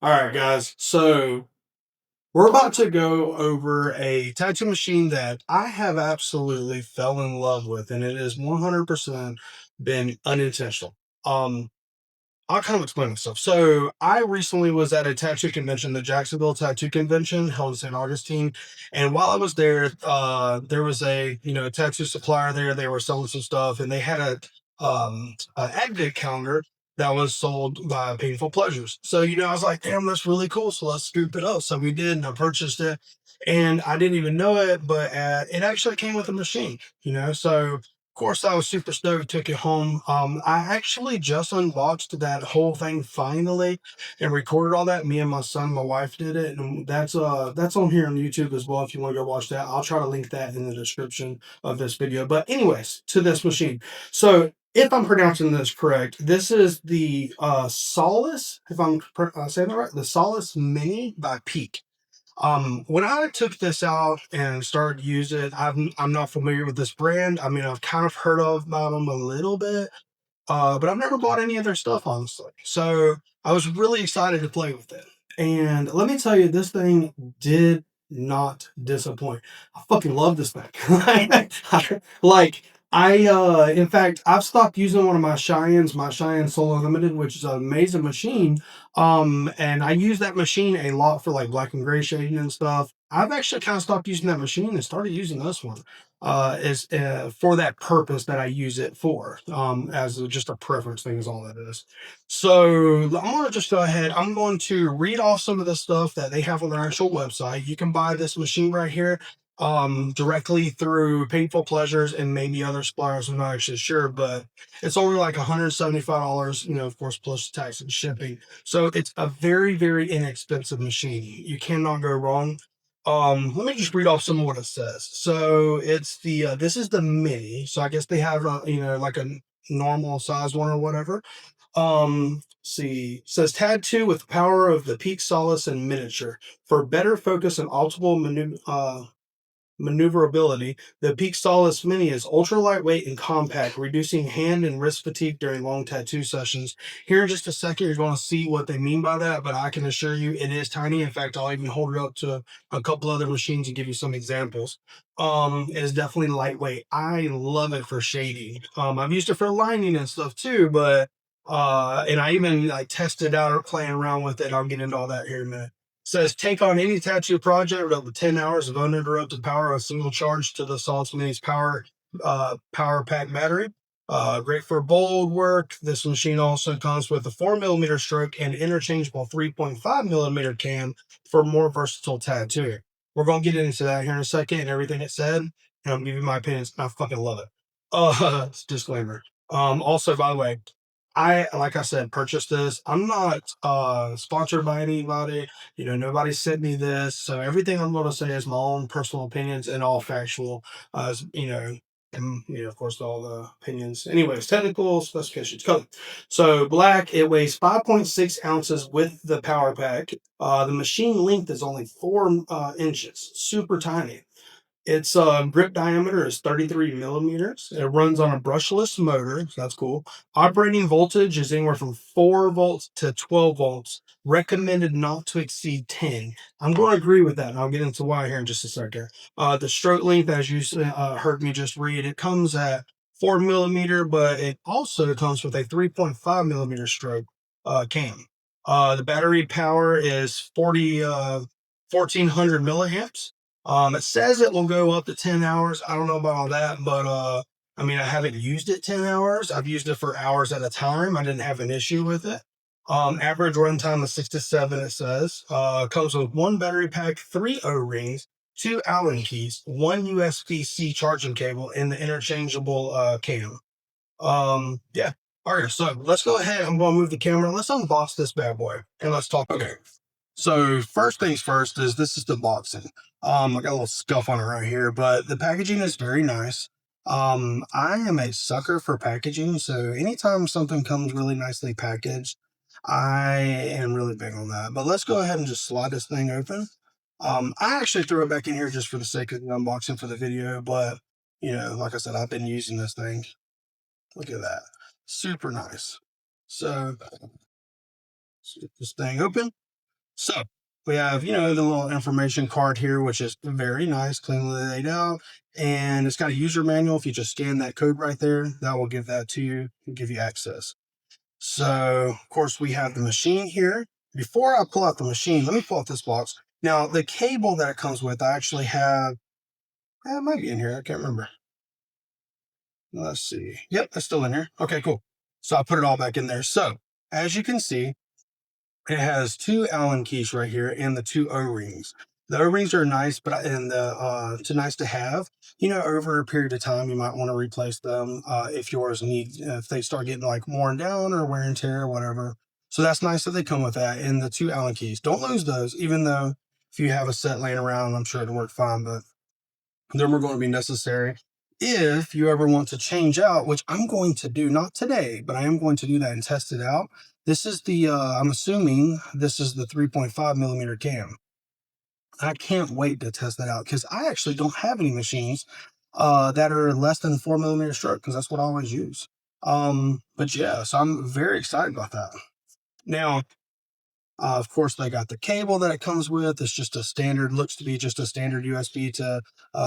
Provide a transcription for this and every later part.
All right, guys. So we're about to go over a tattoo machine that I have absolutely fell in love with, and it is 100% been unintentional. Um, I'll kind of explain myself. So I recently was at a tattoo convention, the Jacksonville Tattoo Convention held in St. Augustine. And while I was there, there was a tattoo supplier there. They were selling some stuff, and they had a advent calendar that was sold by Painful Pleasures. So I was like, damn, that's really cool. So let's scoop it up. So we did, and I purchased it. And I didn't even know it, but it actually came with a machine. So of course, I was super stoked, took it home. I actually just unboxed that whole thing finally and recorded all that. Me and my son, my wife did it, and that's on here on YouTube as well if you want to go watch that. I'll try to link that in the description of this video. But anyways, to this machine. So if I'm pronouncing this correct, this is the Solace, if I'm saying that right, the Solace Mini by Peak. When I took this out and started to use it, I'm not familiar with this brand. I mean, I've kind of heard of about them a little bit, but I've never bought any of their stuff, honestly. So I was really excited to play with it. And let me tell you, this thing did not disappoint. I fucking love this thing. like in fact, I've stopped using one of my Cheyennes, my Cheyenne Solo Limited, which is an amazing machine. And I use that machine a lot for like black and gray shading and stuff. I've actually kind of stopped using that machine and started using this one is for that purpose that I use it for, just a preference thing is all that is. So I'm gonna just go ahead. I'm going to read off some of the stuff that they have on their actual website. You can buy this machine right here directly through Painful Pleasures and maybe other suppliers. I'm not actually sure, but it's only like $175, of course, plus tax and shipping. So it's a very, very inexpensive machine. You cannot go wrong. Let me just read off some of what it says. So it's this is the mini. So I guess they have like a normal size one or whatever. See, it says tattoo with power of the Peak Solace in miniature for better focus and optimal maneuverability. The Peak Solice Mini is ultra lightweight and compact, reducing hand and wrist fatigue during long tattoo sessions. Here in just a second, you're going to see what they mean by that, but I can assure you it is tiny. In fact, I'll even hold it up to a couple other machines and give you some examples. It is definitely lightweight. I love it for shading. I've used it for lining and stuff too, but and I even like tested out or playing around with it. I'll get into all that here in a minute. Says take on any tattoo project with up to 10 hours of uninterrupted power, a single charge to the Solice Mini's power pack battery. Great for bold work. This machine also comes with a 4 millimeter stroke and interchangeable 3.5 millimeter cam for more versatile tattooing. We're gonna get into that here in a second and everything it said, and I'm giving my opinions. I fucking love it. Disclaimer. Also, by the way, like I said, purchased this. I'm not sponsored by anybody. Nobody sent me this. So everything I'm gonna say is my own personal opinions and all factual. And of course all the opinions. Anyways, technical specifications. Color. So black, it weighs 5.6 ounces with the power pack. The machine length is only 4 inches. Super tiny. Its grip diameter is 33 millimeters. It runs on a brushless motor, so that's cool. Operating voltage is anywhere from 4 volts to 12 volts. Recommended not to exceed 10. I'm going to agree with that, and I'll get into why here in just a second. The stroke length, as you heard me just read, it comes at 4 millimeter, but it also comes with a 3.5 millimeter stroke cam. The battery power is 1400 milliamps. It says it will go up to 10 hours. I don't know about all that, but I mean, I haven't used it 10 hours. I've used it for hours at a time. I didn't have an issue with it. Average runtime is 6 to 7, it says. Comes with one battery pack, three O-rings, two Allen keys, one USB-C charging cable, and the interchangeable cam. Yeah. All right, so let's go ahead. I'm going to move the camera. Let's unbox this bad boy and let's talk. Okay. So first things first is this is the boxing. I got a little scuff on it right here, but the packaging is very nice. I am a sucker for packaging, so anytime something comes really nicely packaged, I am really big on that. But let's go ahead and just slide this thing open. I actually threw it back in here just for the sake of the unboxing for the video, but like I said, I've been using this thing. Look at that, super nice. So let's get this thing open. So we have, the little information card here, which is very nice, cleanly laid out. And it's got a user manual. If you just scan that code right there, that will give that to you and give you access. So, of course, we have the machine here. Before I pull out the machine, let me pull out this box. Now, the cable that it comes with, I actually have, it might be in here. I can't remember. Let's see. Yep, that's still in here. Okay, cool. So I put it all back in there. So, as you can see, it has two Allen keys right here and the two O-rings. The O-rings are nice, but and the too nice to have. Over a period of time, you might want to replace them if yours if they start getting like worn down or wear and tear or whatever. So that's nice that they come with that. And the two Allen keys. Don't lose those, even though if you have a set laying around, I'm sure it'll work fine. But them are going to be necessary if you ever want to change out, which I'm going to do, not today, but I am going to do that and test it out. This is I'm assuming this is the 3.5 millimeter cam. I can't wait to test that out because I actually don't have any machines that are less than 4 millimeter stroke because that's what I always use. But yeah, so I'm very excited about that. Now, of course, they got the cable that it comes with. It's just a standard, looks to be just a standard USB to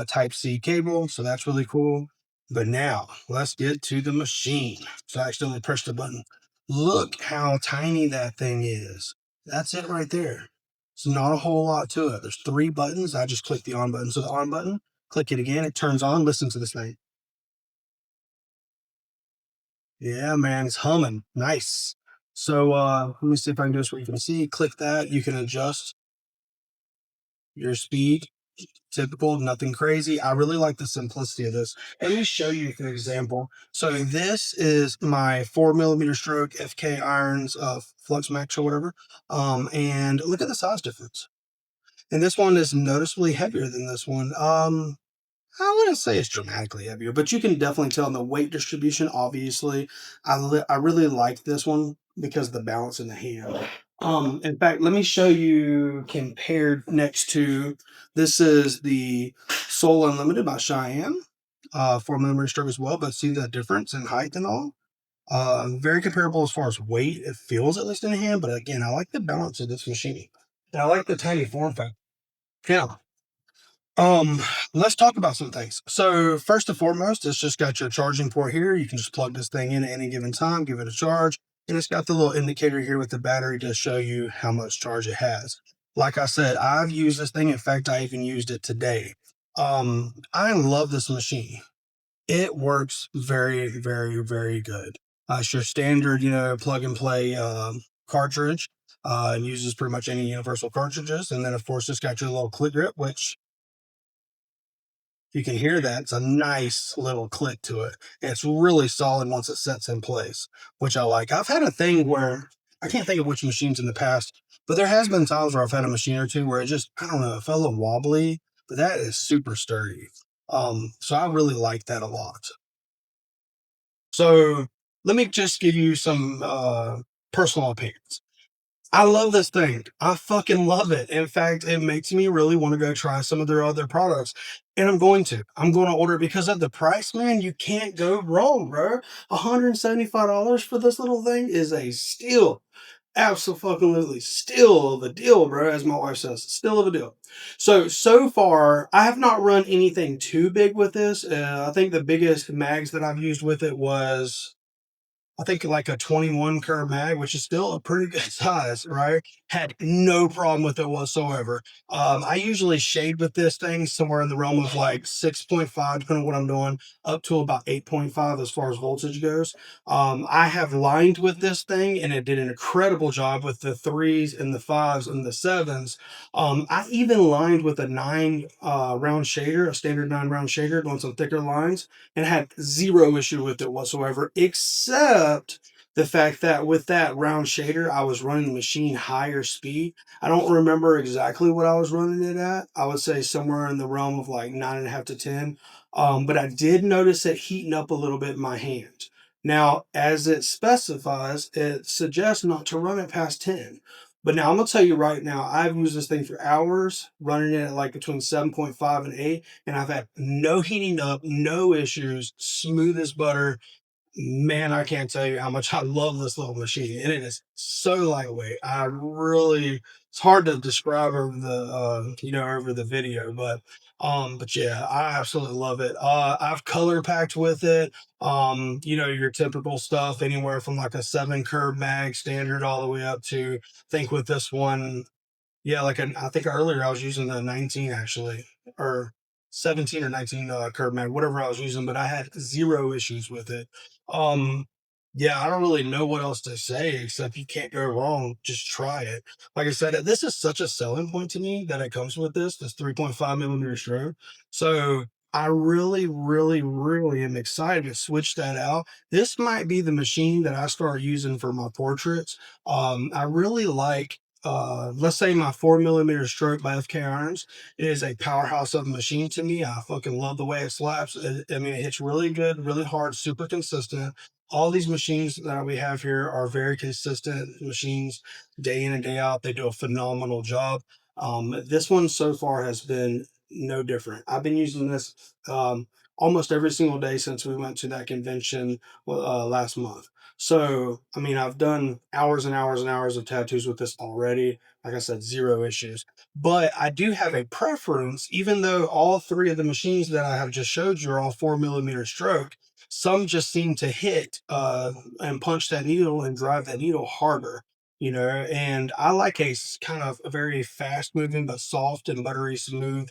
Type C cable. So that's really cool. But now let's get to the machine. So I accidentally pressed the button. Look how tiny that thing is. That's it right there. It's not a whole lot to it. There's three buttons. I just click the on button. So the on button, click it again. It turns on. Listen to this thing. Yeah, man, it's humming. Nice. So let me see if I can do this where you can see. Click that. You can adjust your speed. Typical, nothing crazy. I really like the simplicity of this. Let me show you an example. So this is my 4 millimeter stroke FK irons Flux Max or whatever. And look at the size difference. And this one is noticeably heavier than this one. I wouldn't say it's dramatically heavier, but you can definitely tell in the weight distribution. Obviously, I really like this one because of the balance in the hand. In fact, let me show you compared next to this is the Soul Unlimited by Cheyenne, 4 millimeter stroke as well. But see the difference in height and all. Very comparable as far as weight. It feels at least in the hand, but again, I like the balance of this machine. And I like the tiny form factor. Yeah. Um, let's talk about some things. So first and foremost, it's just got your charging port here. You can just plug this thing in at any given time, give it a charge, and it's got the little indicator here with the battery to show you how much charge it has. Like I said, I've used this thing. In fact, I even used it today. I love this machine. It works very, very, very good. It's your standard, plug and play cartridge. And uses pretty much any universal cartridges. And then, of course, it's got your little click grip, which you can hear that. It's a nice little click to it. And it's really solid once it sets in place, which I like. I've had a thing where I can't think of which machines in the past, but there has been times where I've had a machine or two where it just, I don't know, it felt a little wobbly, but that is super sturdy. So I really like that a lot. So let me just give you some personal opinions. I love this thing. I fucking love it. In fact, it makes me really want to go try some of their other products. And I'm going to. I'm going to order it because of the price, man. You can't go wrong, bro. $175 for this little thing is a steal. Absolutely still of a deal, bro, as my wife says. Still of a deal. So far, I have not run anything too big with this. I think the biggest mags that I've used with it was I think like a 21 curve mag, which is still a pretty good size, right? Had no problem with it whatsoever. I usually shade with this thing somewhere in the realm of like 6.5, depending on what I'm doing, up to about 8.5 as far as voltage goes. I have lined with this thing and it did an incredible job with the threes and the fives and the sevens. I even lined with a nine round shader, a standard 9 round shader, doing some thicker lines and had zero issue with it whatsoever, except the fact that with that round shader, I was running the machine higher speed. I don't remember exactly what I was running it at. I would say somewhere in the realm of like 9.5 to 10. But I did notice it heating up a little bit in my hand. Now, as it specifies, it suggests not to run it past 10. But now I'm gonna tell you right now, I've used this thing for hours, running it at like between 7.5 and 8, and I've had no heating up, no issues, smooth as butter. Man, I can't tell you how much I love this little machine. And it is so lightweight. I really, it's hard to describe over over the video, but yeah, I absolutely love it. I've color packed with it. Your typical stuff, anywhere from like a 7 curve mag standard all the way up to, think with this one, yeah, I think earlier I was using the 19 actually, or 17 or 19 curb mag, whatever I was using, but I had zero issues with it. Um, yeah, I don't really know what else to say except you can't go wrong. Just try it. Like I said, this is such a selling point to me that it comes with this 3.5 millimeter strobe. So I really, really, really am excited to switch that out. This might be the machine that I start using for my portraits. I really like, let's say my 4 millimeter stroke by FK Irons is a powerhouse of a machine to me. I fucking love the way it slaps. I mean, it hits really good, really hard, super consistent. All these machines that we have here are very consistent machines, day in and day out. They do a phenomenal job. This one so far has been no different. I've been using this almost every single day since we went to that convention last month. So, I mean, I've done hours and hours and hours of tattoos with this already. Like I said, zero issues. But I do have a preference, even though all three of the machines that I have just showed you are all 4 millimeter stroke, some just seem to hit and punch that needle and drive that needle harder. And I like kind of a very fast moving but soft and buttery smooth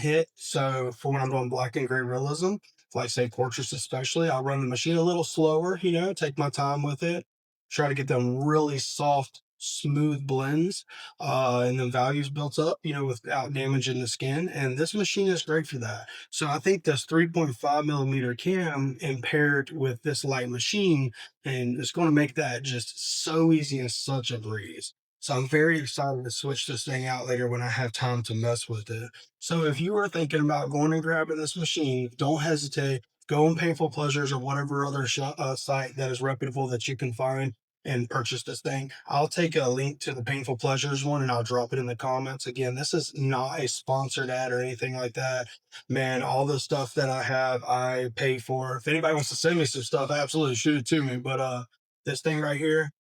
hit. So for when I'm doing black and gray realism, like say portraits especially, I'll run the machine a little slower, take my time with it, try to get them really soft, smooth blends, and then values built up, without damaging the skin. And this machine is great for that. So I think this 3.5 millimeter cam and paired with this light machine, and it's going to make that just so easy and such a breeze. So I'm very excited to switch this thing out later when I have time to mess with it. So if you are thinking about going and grabbing this machine, don't hesitate. Go on Painful Pleasures or whatever other site that is reputable that you can find and purchase this thing. I'll take a link to the Painful Pleasures one and I'll drop it in the comments. Again, this is not a sponsored ad or anything like that. Man, all the stuff that I have, I pay for. If anybody wants to send me some stuff, absolutely shoot it to me. But this thing right here,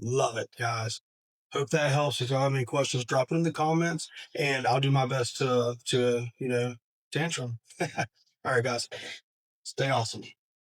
love it, guys. Hope that helps. If you have any questions, drop it in the comments, and I'll do my best to answer them. All right, guys, stay awesome.